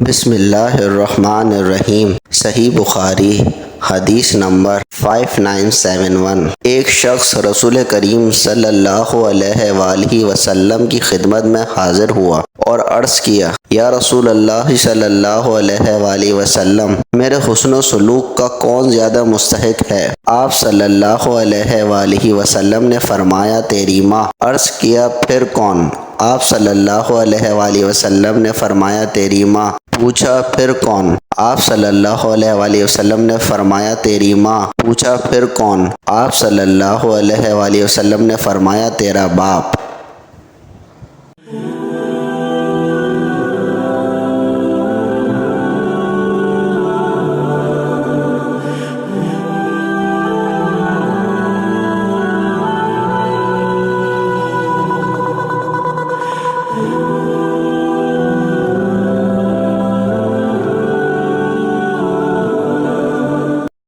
بسم اللہ الرحمن الرحیم۔ صحیح بخاری حدیث نمبر 5971۔ ایک شخص رسول کریم صلی اللہ علیہ وآلہ وسلم کی خدمت میں حاضر ہوا اور عرض کیا، یا رسول اللہ صلی اللہ علیہ وآلہ وسلم، میرے حسن و سلوک کا کون زیادہ مستحق ہے؟ آپ صلی اللہ علیہ وآلہ وسلم نے فرمایا، تیری ماں۔ عرض کیا، پھر کون؟ آپ صلی اللہ علیہ وآلہ وسلم نے فرمایا، تیری ماں۔ پوچھا، پھر کون؟ آپ صلی اللہ علیہ وآلہ وسلم نے فرمایا، تیری ماں۔ پوچھا، پھر کون؟ آپ صلی اللہ علیہ وآلہ وسلم نے فرمایا، تیرا باپ۔